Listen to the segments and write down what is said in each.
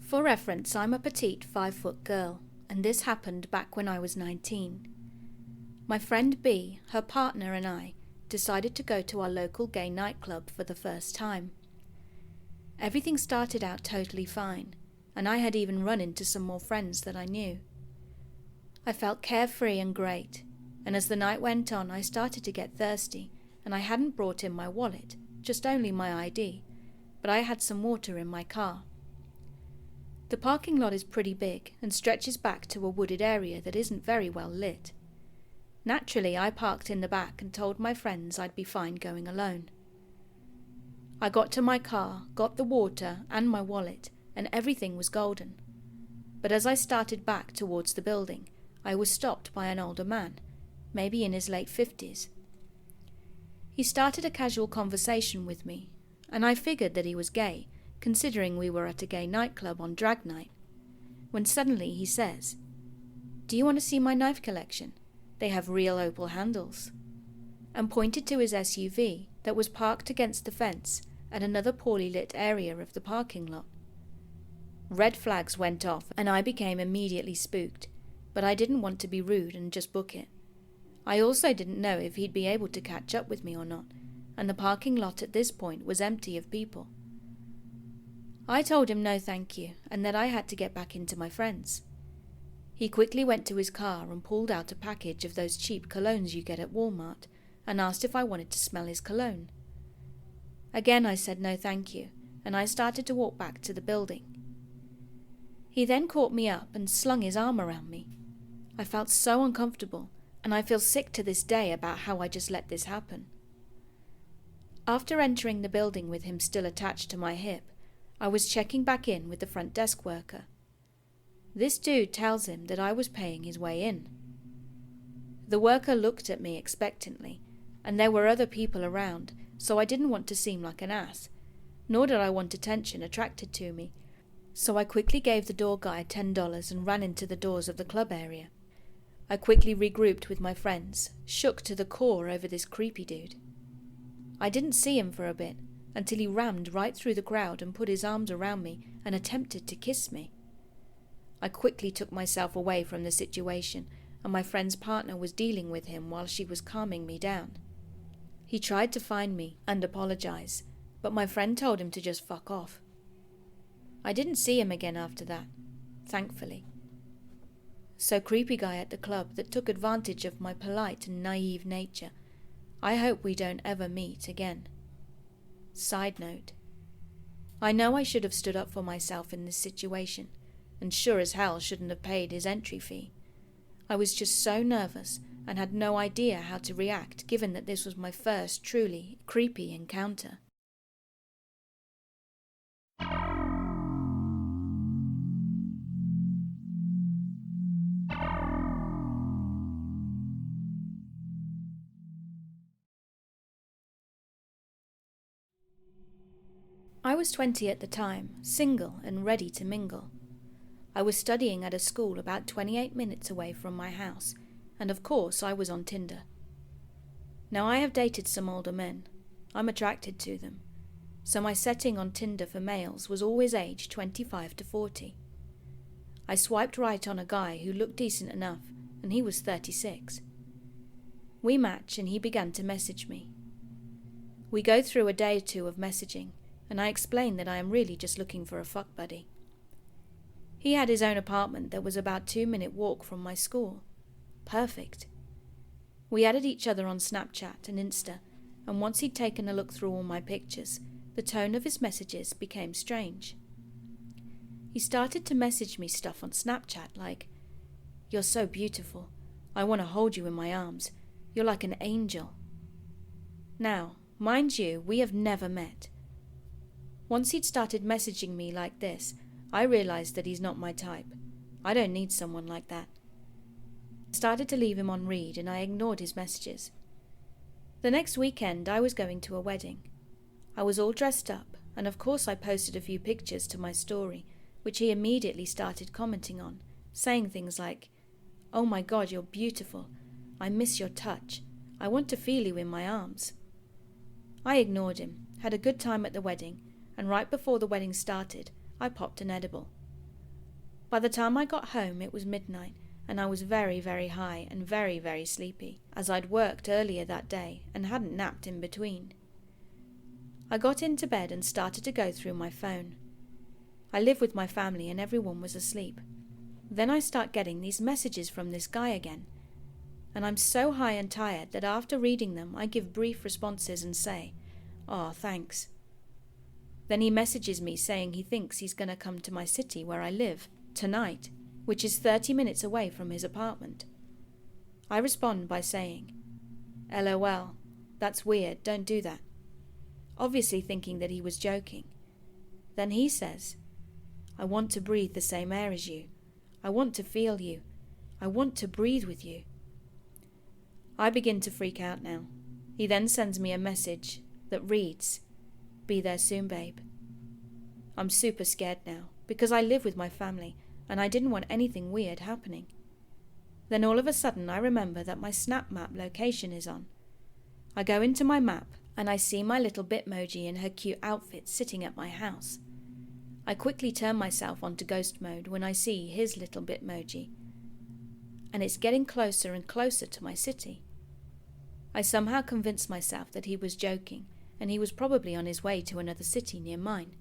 For reference, I'm a petite 5-foot girl, and this happened back when I was 19. My friend B, her partner, and I decided to go to our local gay nightclub for the first time. Everything started out totally fine, and I had even run into some more friends that I knew. I felt carefree and great, and as the night went on I started to get thirsty, and I hadn't brought in my wallet, just only my ID, but I had some water in my car. The parking lot is pretty big and stretches back to a wooded area that isn't very well lit. Naturally, I parked in the back and told my friends I'd be fine going alone. I got to my car, got the water and my wallet, and everything was golden. But as I started back towards the building, I was stopped by an older man, maybe in his late 50s. He started a casual conversation with me, and I figured that he was gay, considering we were at a gay nightclub on drag night, when suddenly he says, "Do you want to see my knife collection? They have real opal handles," and pointed to his SUV that was parked against the fence at another poorly lit area of the parking lot. Red flags went off and I became immediately spooked, but I didn't want to be rude and just book it. I also didn't know if he'd be able to catch up with me or not, and the parking lot at this point was empty of people. I told him no thank you, and that I had to get back into my friends. He quickly went to his car and pulled out a package of those cheap colognes you get at Walmart, and asked if I wanted to smell his cologne. Again I said no thank you, and I started to walk back to the building. He then caught me up and slung his arm around me. I felt so uncomfortable, and I feel sick to this day about how I just let this happen. After entering the building with him still attached to my hip, I was checking back in with the front desk worker. This dude tells him that I was paying his way in. The worker looked at me expectantly, and there were other people around, so I didn't want to seem like an ass, nor did I want attention attracted to me, so I quickly gave the door guy $10 and ran into the doors of the club area. I quickly regrouped with my friends, shook to the core over this creepy dude. I didn't see him for a bit, until he rammed right through the crowd and put his arms around me and attempted to kiss me. I quickly took myself away from the situation, and my friend's partner was dealing with him while she was calming me down. He tried to find me and apologize, but my friend told him to just fuck off. I didn't see him again after that, thankfully. So creepy guy at the club that took advantage of my polite and naive nature. I hope we don't ever meet again. Side note. I know I should have stood up for myself in this situation, and sure as hell shouldn't have paid his entry fee. I was just so nervous and had no idea how to react, given that this was my first truly creepy encounter. I was 20 at the time, single and ready to mingle. I was studying at a school about 28 minutes away from my house, and of course I was on Tinder. Now I have dated some older men. I'm attracted to them. So my setting on Tinder for males was always aged 25 to 40. I swiped right on a guy who looked decent enough, and he was 36. We match and he began to message me. We go through a day or two of messaging, and I explain that I am really just looking for a fuck buddy. He had his own apartment that was about 2-minute walk from my school. Perfect. We added each other on Snapchat and Insta, and once he'd taken a look through all my pictures, the tone of his messages became strange. He started to message me stuff on Snapchat like, "You're so beautiful. I want to hold you in my arms. You're like an angel." Now, mind you, we have never met. Once he'd started messaging me like this, I realized that he's not my type. I don't need someone like that. I started to leave him on read and I ignored his messages. The next weekend I was going to a wedding. I was all dressed up, and of course I posted a few pictures to my story, which he immediately started commenting on, saying things like, "Oh my God, you're beautiful. I miss your touch. I want to feel you in my arms." I ignored him, had a good time at the wedding, and right before the wedding started, I popped an edible. By the time I got home, it was midnight, and I was very, very high and very, very sleepy, as I'd worked earlier that day and hadn't napped in between. I got into bed and started to go through my phone. I live with my family and everyone was asleep. Then I start getting these messages from this guy again, and I'm so high and tired that after reading them I give brief responses and say, "Oh, thanks." Then he messages me saying he thinks he's going to come to my city where I live, tonight, which is 30 minutes away from his apartment. I respond by saying, "LOL, that's weird, don't do that," obviously thinking that he was joking. Then he says, "I want to breathe the same air as you. I want to feel you. I want to breathe with you." I begin to freak out now. He then sends me a message that reads, "Be there soon, babe." I'm super scared now, because I live with my family, and I didn't want anything weird happening. Then all of a sudden I remember that my Snap Map location is on. I go into my map, and I see my little Bitmoji in her cute outfit sitting at my house. I quickly turn myself onto ghost mode when I see his little Bitmoji, and it's getting closer and closer to my city. I somehow convinced myself that he was joking, and he was probably on his way to another city near mine,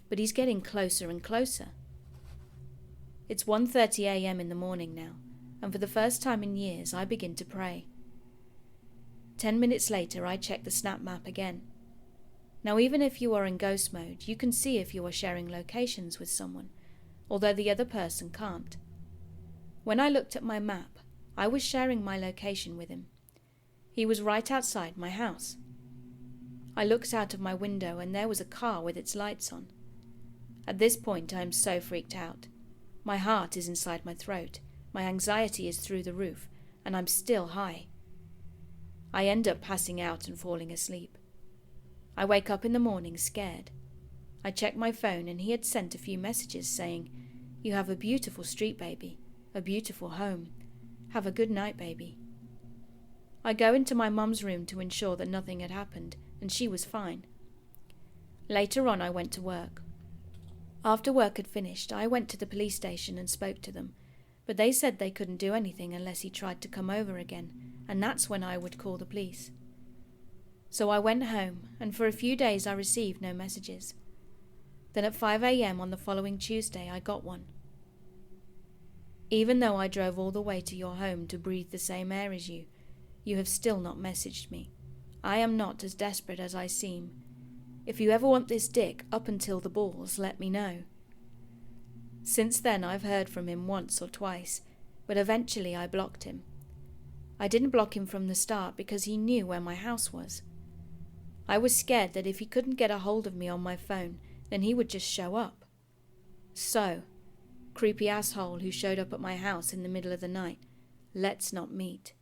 but he's getting closer and closer. It's 1:30 a.m. in the morning now, and for the first time in years I begin to pray. 10 minutes later I check the Snap Map again. Now even if you are in ghost mode, you can see if you are sharing locations with someone, although the other person can't. When I looked at my map, I was sharing my location with him. He was right outside my house. I looked out of my window and there was a car with its lights on. At this point I am so freaked out. My heart is inside my throat, my anxiety is through the roof, and I'm still high. I end up passing out and falling asleep. I wake up in the morning scared. I check my phone and he had sent a few messages saying, "You have a beautiful street, baby, a beautiful home. Have a good night, baby." I go into my mum's room to ensure that nothing had happened, and she was fine. Later on I went to work. After work had finished, I went to the police station and spoke to them, but they said they couldn't do anything unless he tried to come over again, and that's when I would call the police. So I went home, and for a few days I received no messages. Then at 5 a.m. on the following Tuesday I got one. "Even though I drove all the way to your home to breathe the same air as you, you have still not messaged me. I am not as desperate as I seem. If you ever want this dick up until the balls, let me know." Since then I've heard from him once or twice, but eventually I blocked him. I didn't block him from the start because he knew where my house was. I was scared that if he couldn't get a hold of me on my phone, then he would just show up. So, creepy asshole who showed up at my house in the middle of the night, let's not meet.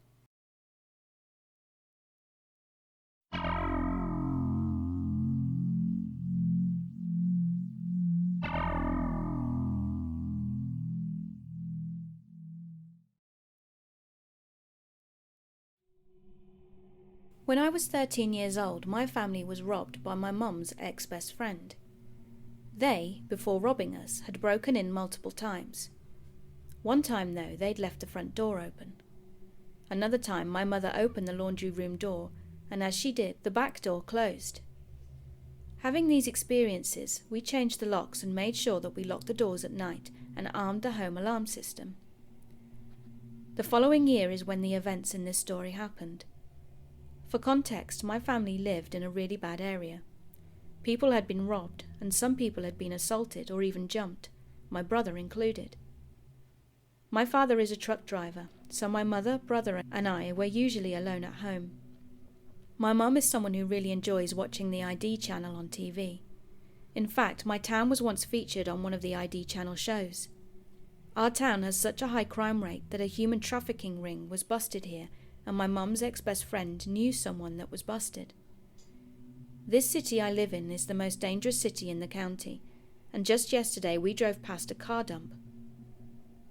When I was 13 years old, my family was robbed by my mum's ex-best friend. They, before robbing us, had broken in multiple times. One time, though, they'd left the front door open. Another time, my mother opened the laundry room door, and as she did, the back door closed. Having these experiences, we changed the locks and made sure that we locked the doors at night and armed the home alarm system. The following year is when the events in this story happened. For context, my family lived in a really bad area. People had been robbed, and some people had been assaulted or even jumped, my brother included. My father is a truck driver, so my mother, brother, and I were usually alone at home. My mum is someone who really enjoys watching the ID channel on TV. In fact, my town was once featured on one of the ID channel shows. Our town has such a high crime rate that a human trafficking ring was busted here, and my mum's ex-best friend knew someone that was busted. This city I live in is the most dangerous city in the county, and just yesterday we drove past a car dump.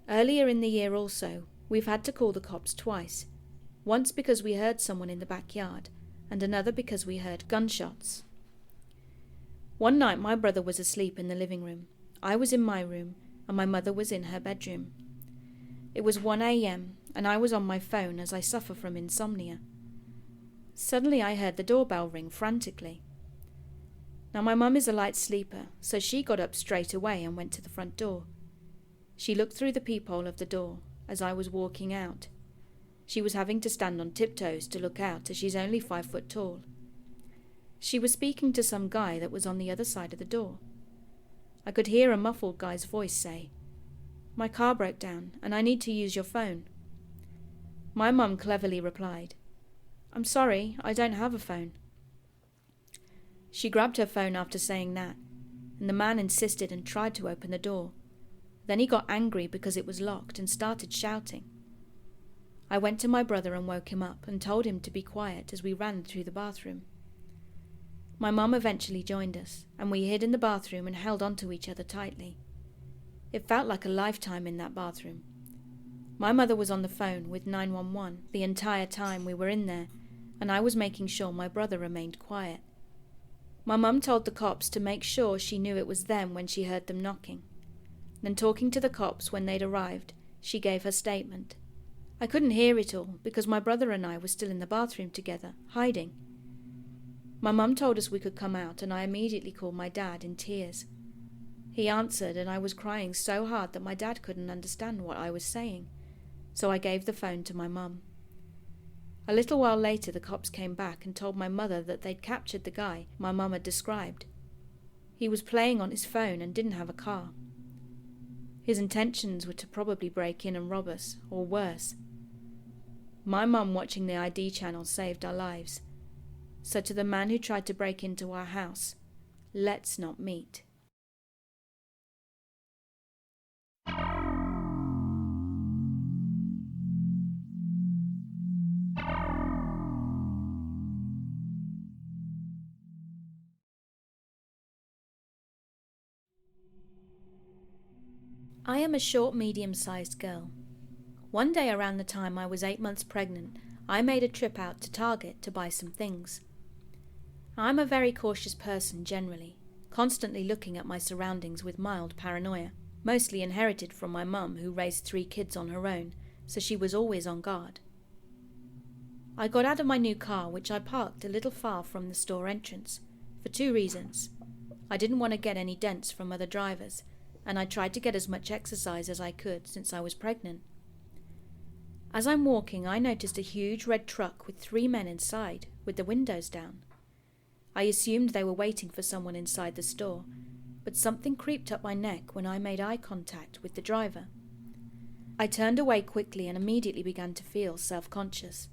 Earlier in the year also, we've had to call the cops twice, once because we heard someone in the backyard, and another because we heard gunshots. One night my brother was asleep in the living room. I was in my room, and my mother was in her bedroom. It was 1 a.m. and I was on my phone as I suffer from insomnia. Suddenly I heard the doorbell ring frantically. Now my mum is a light sleeper, so she got up straight away and went to the front door. She looked through the peephole of the door as I was walking out. She was having to stand on tiptoes to look out as she's only 5 foot tall. She was speaking to some guy that was on the other side of the door. I could hear a muffled guy's voice say, "My car broke down and I need to use your phone." My mum cleverly replied, "I'm sorry, I don't have a phone." She grabbed her phone after saying that, and the man insisted and tried to open the door. Then he got angry because it was locked and started shouting. I went to my brother and woke him up and told him to be quiet as we ran through the bathroom. My mum eventually joined us, and we hid in the bathroom and held onto each other tightly. It felt like a lifetime in that bathroom. My mother was on the phone with 911 the entire time we were in there, and I was making sure my brother remained quiet. My mum told the cops to make sure she knew it was them when she heard them knocking. Then talking to the cops when they'd arrived, she gave her statement. I couldn't hear it all because my brother and I were still in the bathroom together, hiding. My mum told us we could come out, and I immediately called my dad in tears. He answered, and I was crying so hard that my dad couldn't understand what I was saying, so I gave the phone to my mum. A little while later the cops came back and told my mother that they'd captured the guy my mum had described. He was playing on his phone and didn't have a car. His intentions were to probably break in and rob us, or worse. My mum watching the ID channel saved our lives. So to the man who tried to break into our house, let's not meet. I am a short, medium-sized girl. One day around the time I was 8 months pregnant, I made a trip out to Target to buy some things. I'm a very cautious person generally, constantly looking at my surroundings with mild paranoia, mostly inherited from my mum who raised 3 kids on her own, so she was always on guard. I got out of my new car, which I parked a little far from the store entrance, for 2 reasons. I didn't want to get any dents from other drivers, and I tried to get as much exercise as I could since I was pregnant. As I'm walking, I noticed a huge red truck with 3 men inside, with the windows down. I assumed they were waiting for someone inside the store, but something creeped up my neck when I made eye contact with the driver. I turned away quickly and immediately began to feel self-conscious.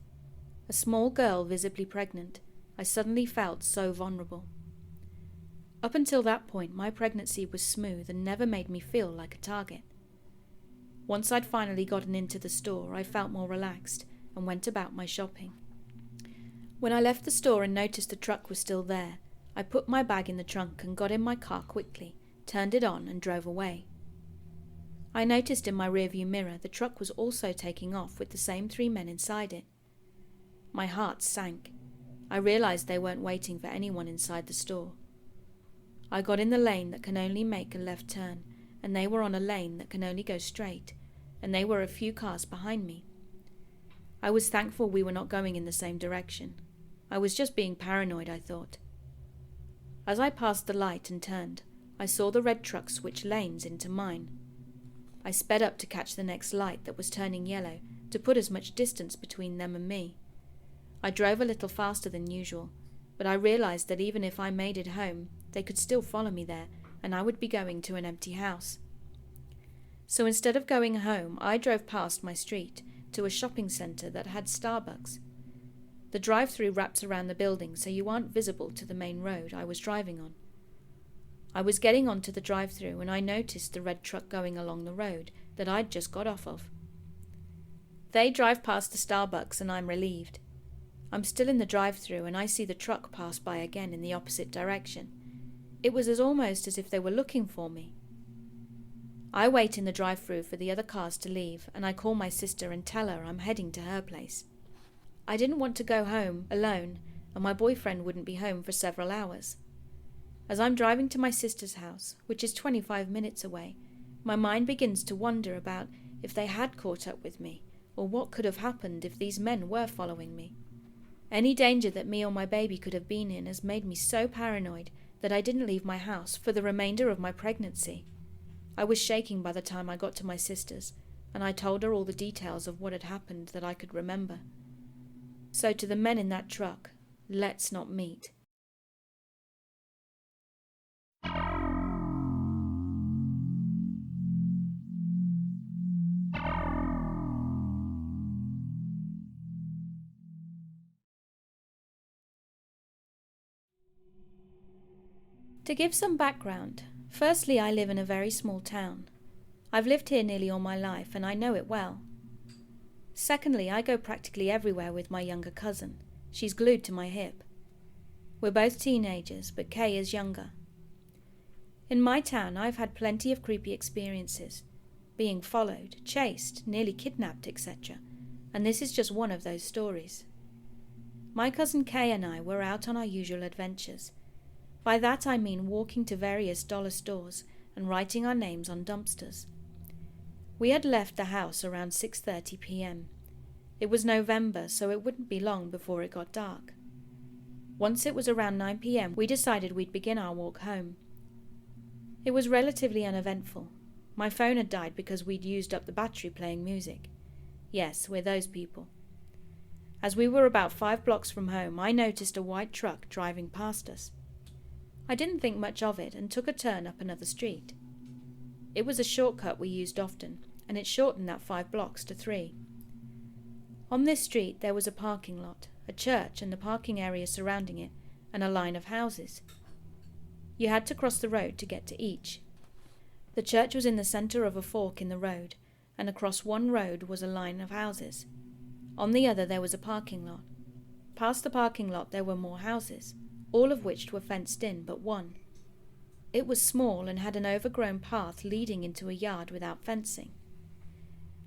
A small girl, visibly pregnant, I suddenly felt so vulnerable. Up until that point, my pregnancy was smooth and never made me feel like a target. Once I'd finally gotten into the store, I felt more relaxed and went about my shopping. When I left the store and noticed the truck was still there, I put my bag in the trunk and got in my car quickly, turned it on and drove away. I noticed in my rearview mirror the truck was also taking off with the same 3 men inside it. My heart sank. I realized they weren't waiting for anyone inside the store. I got in the lane that can only make a left turn, and they were on a lane that can only go straight, and they were a few cars behind me. I was thankful we were not going in the same direction. I was just being paranoid, I thought. As I passed the light and turned, I saw the red truck switch lanes into mine. I sped up to catch the next light that was turning yellow to put as much distance between them and me. I drove a little faster than usual, but I realized that even if I made it home, they could still follow me there, and I would be going to an empty house. So instead of going home, I drove past my street to a shopping centre that had Starbucks. The drive-through wraps around the building, so you aren't visible to the main road I was driving on. I was getting onto the drive-through and I noticed the red truck going along the road that I'd just got off of. They drive past the Starbucks and I'm relieved. I'm still in the drive-through and I see the truck pass by again in the opposite direction. It was almost as if they were looking for me. I wait in the drive-through for the other cars to leave and I call my sister and tell her I'm heading to her place. I didn't want to go home alone and my boyfriend wouldn't be home for several hours. As I'm driving to my sister's house, which is 25 minutes away, My mind begins to wonder about if they had caught up with me, or what could have happened if these men were following me. Any danger that me or my baby could have been in has made me so paranoid that I didn't leave my house for the remainder of my pregnancy. I was shaking by the time I got to my sister's, and I told her all the details of what had happened that I could remember. So to the men in that truck, let's not meet. To give some background, firstly, I live in a very small town. I've lived here nearly all my life and I know it well. Secondly, I go practically everywhere with my younger cousin. She's glued to my hip. We're both teenagers, but Kay is younger. In my town, I've had plenty of creepy experiences, being followed, chased, nearly kidnapped, etc. And this is just one of those stories. My cousin Kay and I were out on our usual adventures. By that I mean walking to various dollar stores and writing our names on dumpsters. We had left the house around 6:30 p.m. It was November, so it wouldn't be long before it got dark. Once it was around 9 p.m, we decided we'd begin our walk home. It was relatively uneventful. My phone had died because we'd used up the battery playing music. Yes, we're those people. As we were about 5 blocks from home, I noticed a white truck driving past us. I didn't think much of it and took a turn up another street. It was a shortcut we used often, and it shortened that 5 blocks to 3. On this street there was a parking lot, a church and the parking area surrounding it, and a line of houses. You had to cross the road to get to each. The church was in the centre of a fork in the road, and across one road was a line of houses. On the other there was a parking lot. Past the parking lot there were more houses, all of which were fenced in but one. It was small and had an overgrown path leading into a yard without fencing.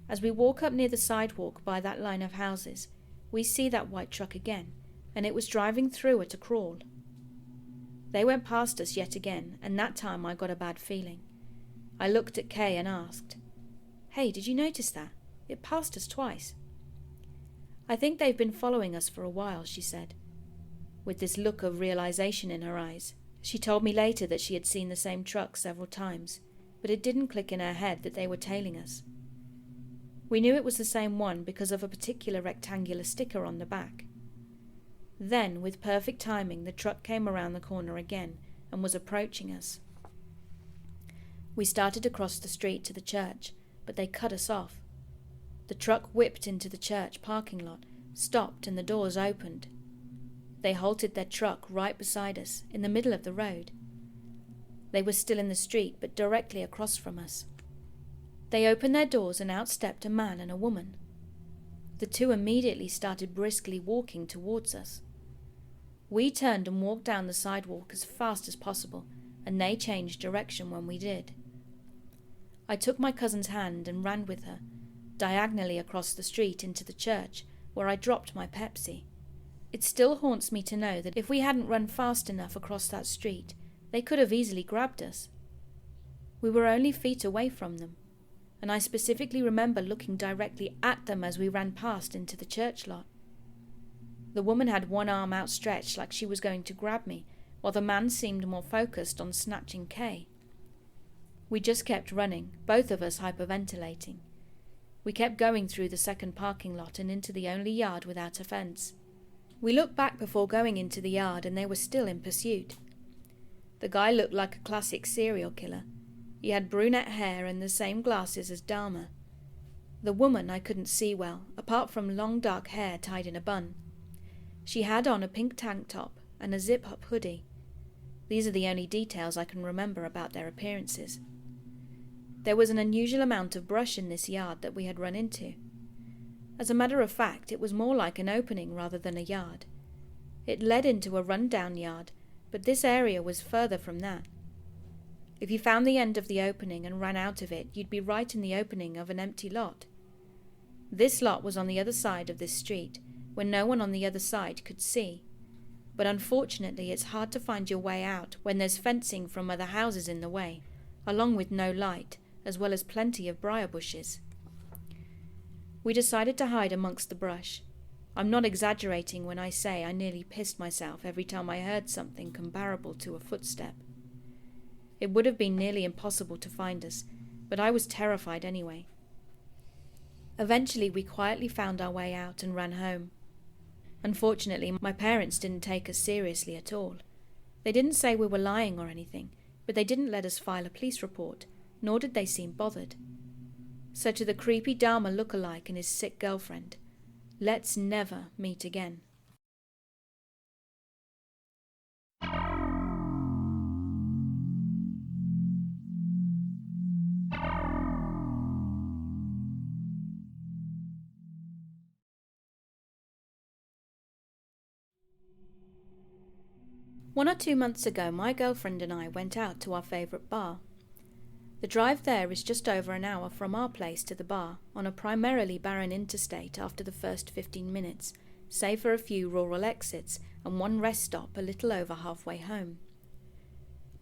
As we walk up near the sidewalk by that line of houses, we see that white truck again, and it was driving through at a crawl. They went past us yet again, and that time I got a bad feeling. I looked at Kay and asked, "Hey, did you notice that? It passed us twice." "I think they've been following us for a while," she said, with this look of realization in her eyes. She told me later that she had seen the same truck several times, but it didn't click in her head that they were tailing us. We knew it was the same one because of a particular rectangular sticker on the back. Then, with perfect timing, the truck came around the corner again and was approaching us. We started to cross the street to the church, but they cut us off. The truck whipped into the church parking lot, stopped, and the doors opened. They halted their truck right beside us, in the middle of the road. They were still in the street, but directly across from us. They opened their doors and out stepped a man and a woman. The two immediately started briskly walking towards us. We turned and walked down the sidewalk as fast as possible, and they changed direction when we did. I took my cousin's hand and ran with her, diagonally across the street into the church, where I dropped my Pepsi. It still haunts me to know that if we hadn't run fast enough across that street, they could have easily grabbed us. We were only feet away from them, and I specifically remember looking directly at them as we ran past into the church lot. The woman had one arm outstretched like she was going to grab me, while the man seemed more focused on snatching Kay. We just kept running, both of us hyperventilating. We kept going through the second parking lot and into the only yard without a fence. We looked back before going into the yard and they were still in pursuit. The guy looked like a classic serial killer. He had brunette hair and the same glasses as Dahmer. The woman I couldn't see well, apart from long dark hair tied in a bun. She had on a pink tank top and a zip-up hoodie. These are the only details I can remember about their appearances. There was an unusual amount of brush in this yard that we had run into. As a matter of fact, it was more like an opening rather than a yard. It led into a run-down yard, but this area was further from that. If you found the end of the opening and ran out of it, you'd be right in the opening of an empty lot. This lot was on the other side of this street, where no one on the other side could see. But unfortunately, it's hard to find your way out when there's fencing from other houses in the way, along with no light, as well as plenty of briar bushes. We decided to hide amongst the brush. I'm not exaggerating when I say I nearly pissed myself every time I heard something comparable to a footstep. It would have been nearly impossible to find us, but I was terrified anyway. Eventually we quietly found our way out and ran home. Unfortunately, my parents didn't take us seriously at all. They didn't say we were lying or anything, but they didn't let us file a police report, nor did they seem bothered. So to the creepy Dharma look-alike and his sick girlfriend, let's never meet again. One or 2 months ago, my girlfriend and I went out to our favourite bar. The drive there is just over an hour from our place to the bar, on a primarily barren interstate after the first 15 minutes, save for a few rural exits and one rest stop a little over halfway home.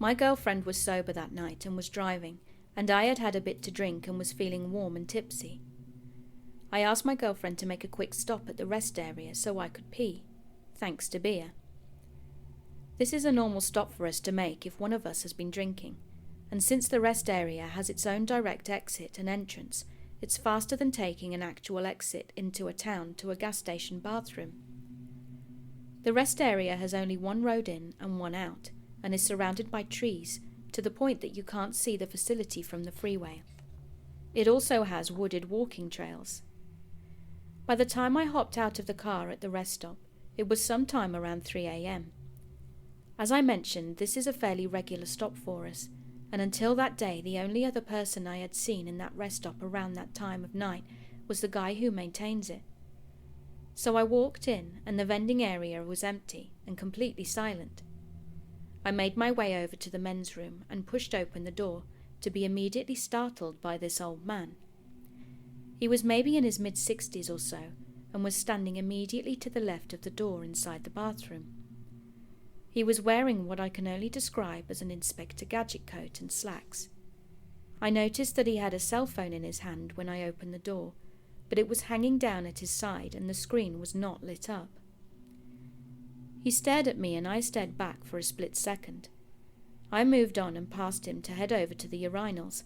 My girlfriend was sober that night and was driving, and I had had a bit to drink and was feeling warm and tipsy. I asked my girlfriend to make a quick stop at the rest area so I could pee, thanks to beer. This is a normal stop for us to make if one of us has been drinking, and since the rest area has its own direct exit and entrance, it's faster than taking an actual exit into a town to a gas station bathroom. The rest area has only one road in and one out, and is surrounded by trees, to the point that you can't see the facility from the freeway. It also has wooded walking trails. By the time I hopped out of the car at the rest stop, it was sometime around 3 a.m. As I mentioned, this is a fairly regular stop for us, and until that day the only other person I had seen in that rest stop around that time of night was the guy who maintains it. So I walked in, and the vending area was empty and completely silent. I made my way over to the men's room and pushed open the door, to be immediately startled by this old man. He was maybe in his mid-60s or so, and was standing immediately to the left of the door inside the bathroom. He was wearing what I can only describe as an Inspector Gadget coat and slacks. I noticed that he had a cell phone in his hand when I opened the door, but it was hanging down at his side and the screen was not lit up. He stared at me and I stared back for a split second. I moved on and passed him to head over to the urinals,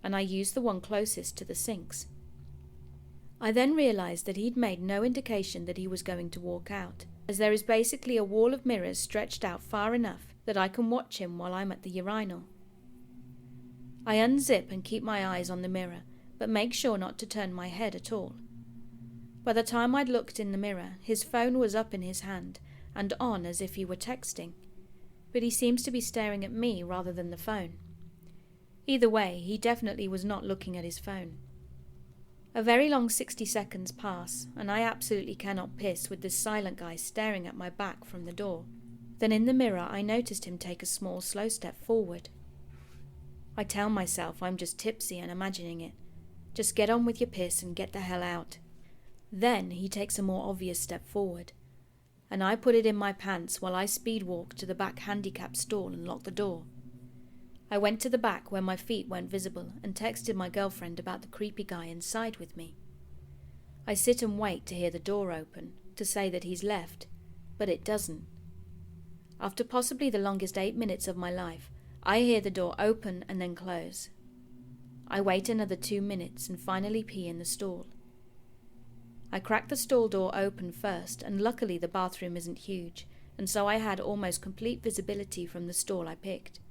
and I used the one closest to the sinks. I then realized that he'd made no indication that he was going to walk out, as there is basically a wall of mirrors stretched out far enough that I can watch him while I'm at the urinal. I unzip and keep my eyes on the mirror, but make sure not to turn my head at all. By the time I'd looked in the mirror, his phone was up in his hand and on as if he were texting, but he seems to be staring at me rather than the phone. Either way, he definitely was not looking at his phone. A very long 60 seconds pass, and I absolutely cannot piss with this silent guy staring at my back from the door. Then in the mirror I noticed him take a small slow step forward. I tell myself I'm just tipsy and imagining it. Just get on with your piss and get the hell out. Then he takes a more obvious step forward, and I put it in my pants while I speed walk to the back handicap stall and lock the door. I went to the back where my feet weren't visible and texted my girlfriend about the creepy guy inside with me. I sit and wait to hear the door open, to say that he's left, but it doesn't. After possibly the longest 8 minutes of my life, I hear the door open and then close. I wait another 2 minutes and finally pee in the stall. I crack the stall door open first, and luckily the bathroom isn't huge, and so I had almost complete visibility from the stall I picked.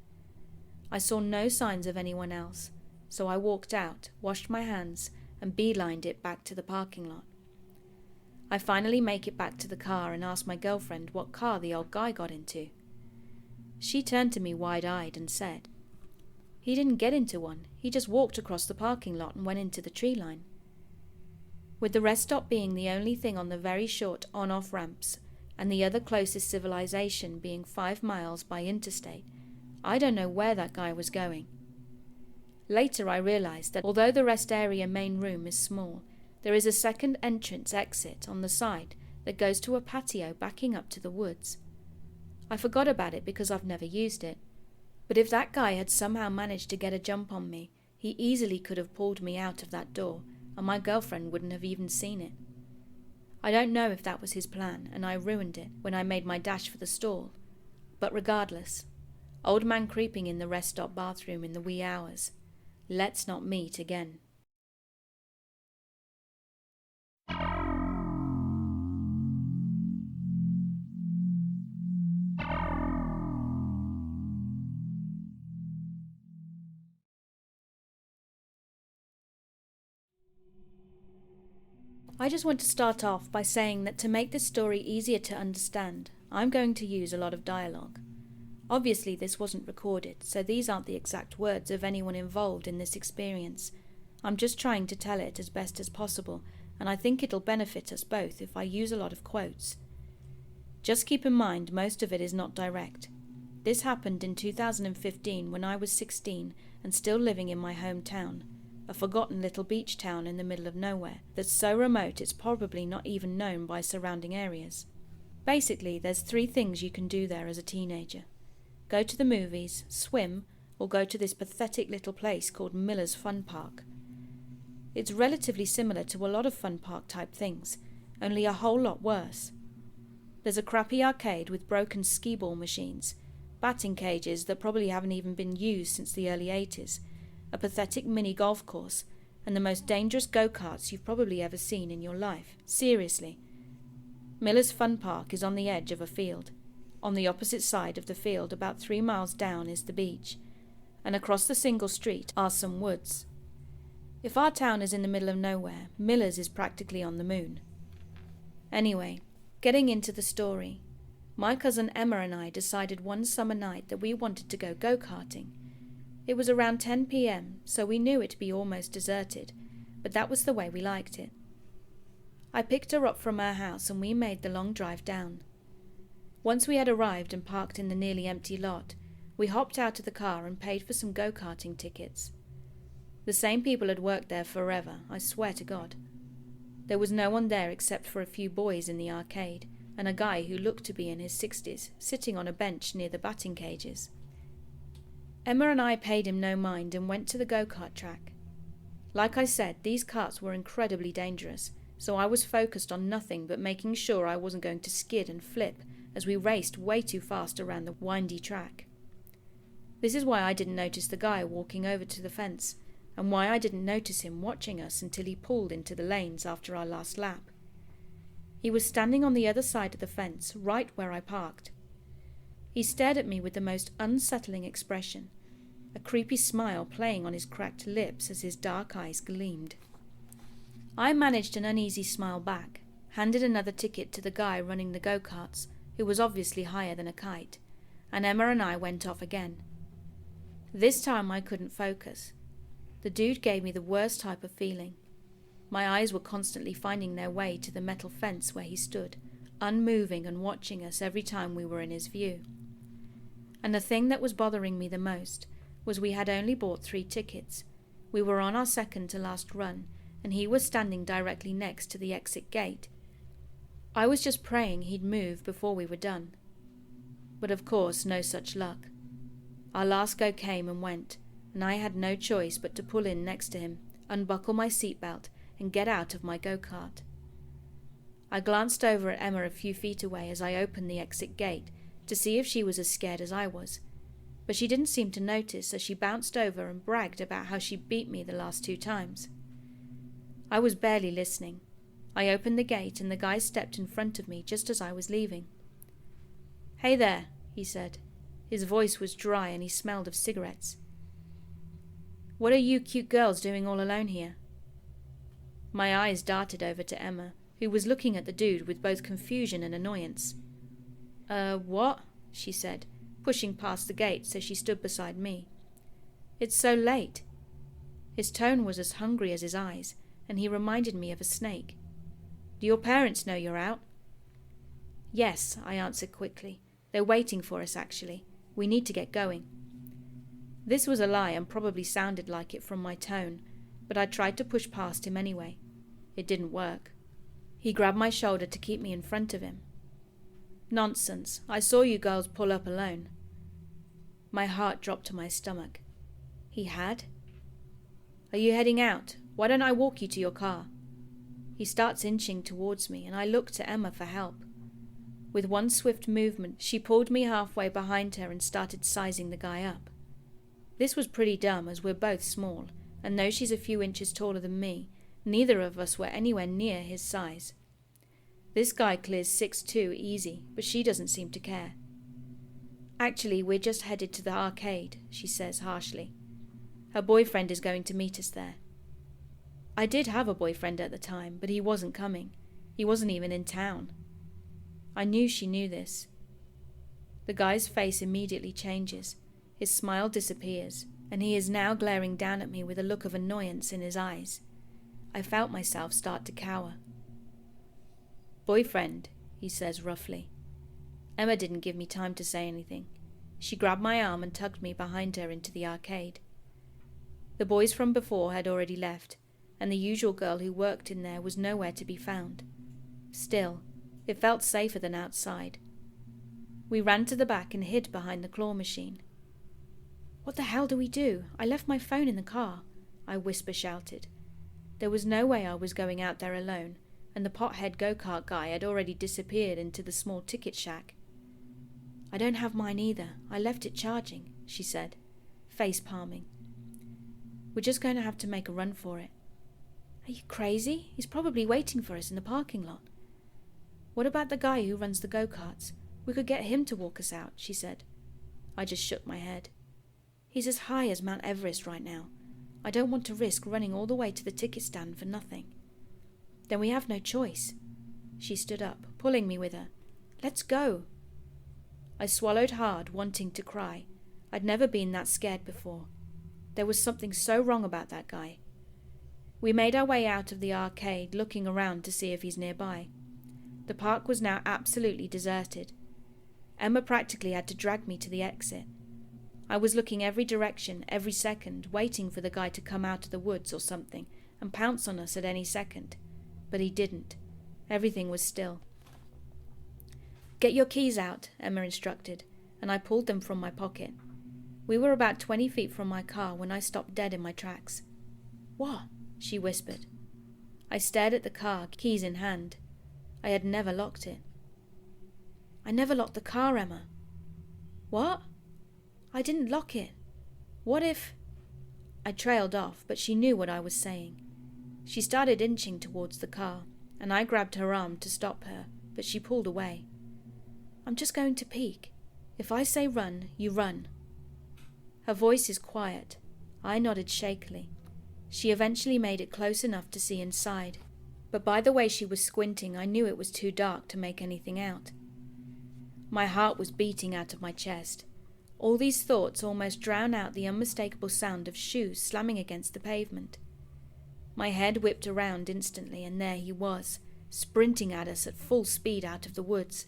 I saw no signs of anyone else, so I walked out, washed my hands, and beelined it back to the parking lot. I finally make it back to the car and ask my girlfriend what car the old guy got into. She turned to me wide-eyed and said, "He didn't get into one, he just walked across the parking lot and went into the tree line." With the rest stop being the only thing on the very short on-off ramps, and the other closest civilization being 5 miles by interstate, I don't know where that guy was going. Later I realized that although the rest area main room is small, there is a second entrance exit on the side that goes to a patio backing up to the woods. I forgot about it because I've never used it, but if that guy had somehow managed to get a jump on me, He easily could have pulled me out of that door, and my girlfriend wouldn't have even seen it. I don't know if that was his plan, and I ruined it when I made my dash for the stall. But regardless, old man creeping in the rest stop bathroom in the wee hours. Let's not meet again. I just want to start off by saying that to make this story easier to understand, I'm going to use a lot of dialogue. Obviously this wasn't recorded, so these aren't the exact words of anyone involved in this experience. I'm just trying to tell it as best as possible, and I think it'll benefit us both if I use a lot of quotes. Just keep in mind most of it is not direct. This happened in 2015 when I was 16 and still living in my hometown, a forgotten little beach town in the middle of nowhere that's so remote it's probably not even known by surrounding areas. Basically, there's 3 things you can do there as a teenager. Go to the movies, swim, or go to this pathetic little place called Miller's Fun Park. It's relatively similar to a lot of fun park type things, only a whole lot worse. There's a crappy arcade with broken skee-ball machines, batting cages that probably haven't even been used since the early 80s, a pathetic mini golf course, and the most dangerous go-karts you've probably ever seen in your life. Seriously. Miller's Fun Park is on the edge of a field. On the opposite side of the field, about 3 miles down, is the beach, and across the single street are some woods. If our town is in the middle of nowhere, Miller's is practically on the moon. Anyway, getting into the story, my cousin Emma and I decided one summer night that we wanted to go go-karting. It was around 10 p.m, so we knew it'd be almost deserted, but that was the way we liked it. I picked her up from our house and we made the long drive down. Once we had arrived and parked in the nearly empty lot, we hopped out of the car and paid for some go-karting tickets. The same people had worked there forever, I swear to God. There was no one there except for a few boys in the arcade, and a guy who looked to be in his 60s, sitting on a bench near the batting cages. Emma and I paid him no mind and went to the go-kart track. Like I said, these karts were incredibly dangerous, so I was focused on nothing but making sure I wasn't going to skid and flip as we raced way too fast around the windy track. This is why I didn't notice the guy walking over to the fence, and why I didn't notice him watching us until he pulled into the lanes after our last lap. He was standing on the other side of the fence, right where I parked. He stared at me with the most unsettling expression, a creepy smile playing on his cracked lips as his dark eyes gleamed. I managed an uneasy smile back, handed another ticket to the guy running the go-karts, who was obviously higher than a kite, and Emma and I went off again. This time I couldn't focus. The dude gave me the worst type of feeling. My eyes were constantly finding their way to the metal fence where he stood, unmoving and watching us every time we were in his view. And the thing that was bothering me the most was we had only bought 3 tickets. We were on our second to last run, and he was standing directly next to the exit gate. I was just praying he'd move before we were done. But of course, no such luck. Our last go came and went, and I had no choice but to pull in next to him, unbuckle my seatbelt, and get out of my go-kart. I glanced over at Emma a few feet away as I opened the exit gate to see if she was as scared as I was, but she didn't seem to notice as she bounced over and bragged about how she beat me the last 2 times. I was barely listening. I opened the gate and the guy stepped in front of me just as I was leaving. "Hey there," he said. His voice was dry and he smelled of cigarettes. "What are you cute girls doing all alone here?" My eyes darted over to Emma, who was looking at the dude with both confusion and annoyance. What?" she said, pushing past the gate so she stood beside me. "It's so late." His tone was as hungry as his eyes, and he reminded me of a snake. "Do your parents know you're out?" "Yes," I answered quickly. "They're waiting for us, actually. We need to get going." This was a lie and probably sounded like it from my tone, but I tried to push past him anyway. It didn't work. He grabbed my shoulder to keep me in front of him. "Nonsense. I saw you girls pull up alone." My heart dropped to my stomach. He had? Are you heading out? Why don't I walk you to your car? He starts inching towards me, and I look to Emma for help. With one swift movement, she pulled me halfway behind her and started sizing the guy up. This was pretty dumb, as we're both small, and though she's a few inches taller than me, neither of us were anywhere near his size. This guy clears 6'2" easy, but she doesn't seem to care. Actually, we're just headed to the arcade, she says harshly. Her boyfriend is going to meet us there. I did have a boyfriend at the time, but he wasn't coming. He wasn't even in town. I knew she knew this. The guy's face immediately changes. His smile disappears, and he is now glaring down at me with a look of annoyance in his eyes. I felt myself start to cower. Boyfriend, he says roughly. Emma didn't give me time to say anything. She grabbed my arm and tugged me behind her into the arcade. The boys from before had already left, and the usual girl who worked in there was nowhere to be found. Still, it felt safer than outside. We ran to the back and hid behind the claw machine. What the hell do we do? I left my phone in the car, I whisper-shouted. There was no way I was going out there alone, and the pothead go-kart guy had already disappeared into the small ticket shack. I don't have mine either. I left it charging, she said, face palming. We're just going to have to make a run for it. Are you crazy? He's probably waiting for us in the parking lot. What about the guy who runs the go-karts? We could get him to walk us out, she said. I just shook my head. He's as high as Mount Everest right now. I don't want to risk running all the way to the ticket stand for nothing. Then we have no choice. She stood up, pulling me with her. Let's go. I swallowed hard, wanting to cry. I'd never been that scared before. There was something so wrong about that guy. We made our way out of the arcade, looking around to see if he's nearby. The park was now absolutely deserted. Emma practically had to drag me to the exit. I was looking every direction, every second, waiting for the guy to come out of the woods or something and pounce on us at any second. But he didn't. Everything was still. Get your keys out, Emma instructed, and I pulled them from my pocket. We were about 20 feet from my car when I stopped dead in my tracks. What? She whispered. I stared at the car, keys in hand. I had never locked it. I never locked the car, Emma. What? I didn't lock it. What if... I trailed off, but she knew what I was saying. She started inching towards the car, and I grabbed her arm to stop her, but she pulled away. I'm just going to peek. If I say run, you run. Her voice is quiet. I nodded shakily. She eventually made it close enough to see inside, but by the way she was squinting, I knew it was too dark to make anything out. My heart was beating out of my chest. All these thoughts almost drowned out the unmistakable sound of shoes slamming against the pavement. My head whipped around instantly, and there he was, sprinting at us at full speed out of the woods.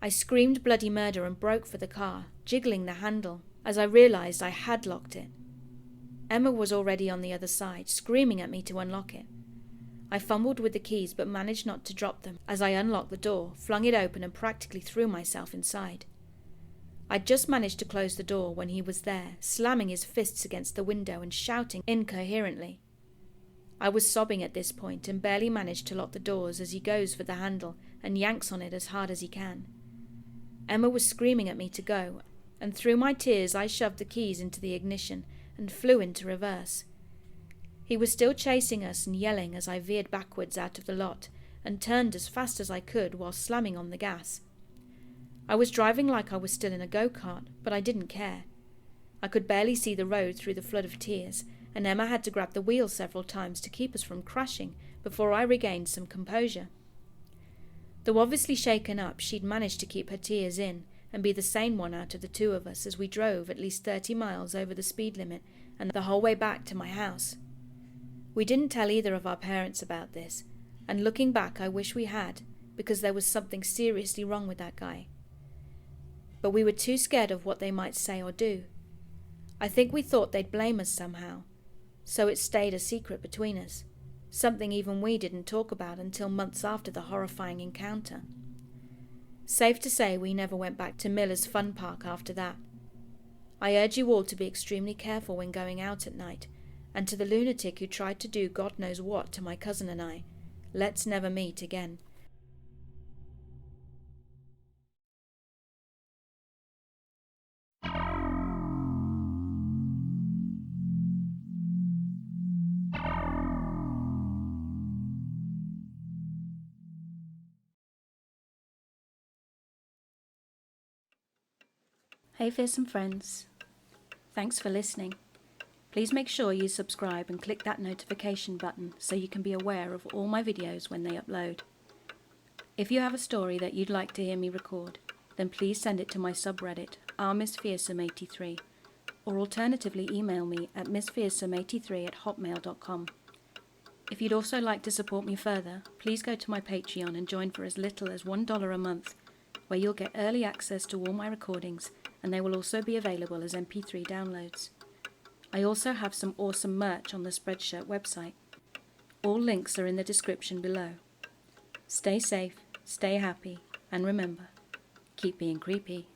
I screamed bloody murder and broke for the car, jiggling the handle, as I realized I had locked it. Emma was already on the other side, screaming at me to unlock it. I fumbled with the keys but managed not to drop them as I unlocked the door, flung it open and practically threw myself inside. I'd just managed to close the door when he was there, slamming his fists against the window and shouting incoherently. I was sobbing at this point and barely managed to lock the doors as he goes for the handle and yanks on it as hard as he can. Emma was screaming at me to go, and through my tears I shoved the keys into the ignition and flew into reverse. He was still chasing us and yelling as I veered backwards out of the lot and turned as fast as I could while slamming on the gas. I was driving like I was still in a go-kart, but I didn't care. I could barely see the road through the flood of tears, and Emma had to grab the wheel several times to keep us from crashing before I regained some composure. Though obviously shaken up, she'd managed to keep her tears in and be the sane one out of the two of us as we drove at least 30 miles over the speed limit and the whole way back to my house. We didn't tell either of our parents about this, and looking back I wish we had, because there was something seriously wrong with that guy. But we were too scared of what they might say or do. I think we thought they'd blame us somehow, so it stayed a secret between us, something even we didn't talk about until months after the horrifying encounter. Safe to say we never went back to Miller's Fun Park after that. I urge you all to be extremely careful when going out at night, And to the lunatic who tried to do God knows what to my cousin and I, let's never meet again. Hey fearsome friends, thanks for listening. Please make sure you subscribe and click that notification button so you can be aware of all my videos when they upload. If you have a story that you'd like to hear me record, then please send it to my subreddit, rmissfearsome83, or alternatively email me at missfearsome83@hotmail.com. If you'd also like to support me further, please go to my Patreon and join for as little as $1 a month, where you'll get early access to all my recordings, and they will also be available as MP3 downloads. I also have some awesome merch on the Spreadshirt website. All links are in the description below. Stay safe, stay happy, and remember, keep being creepy.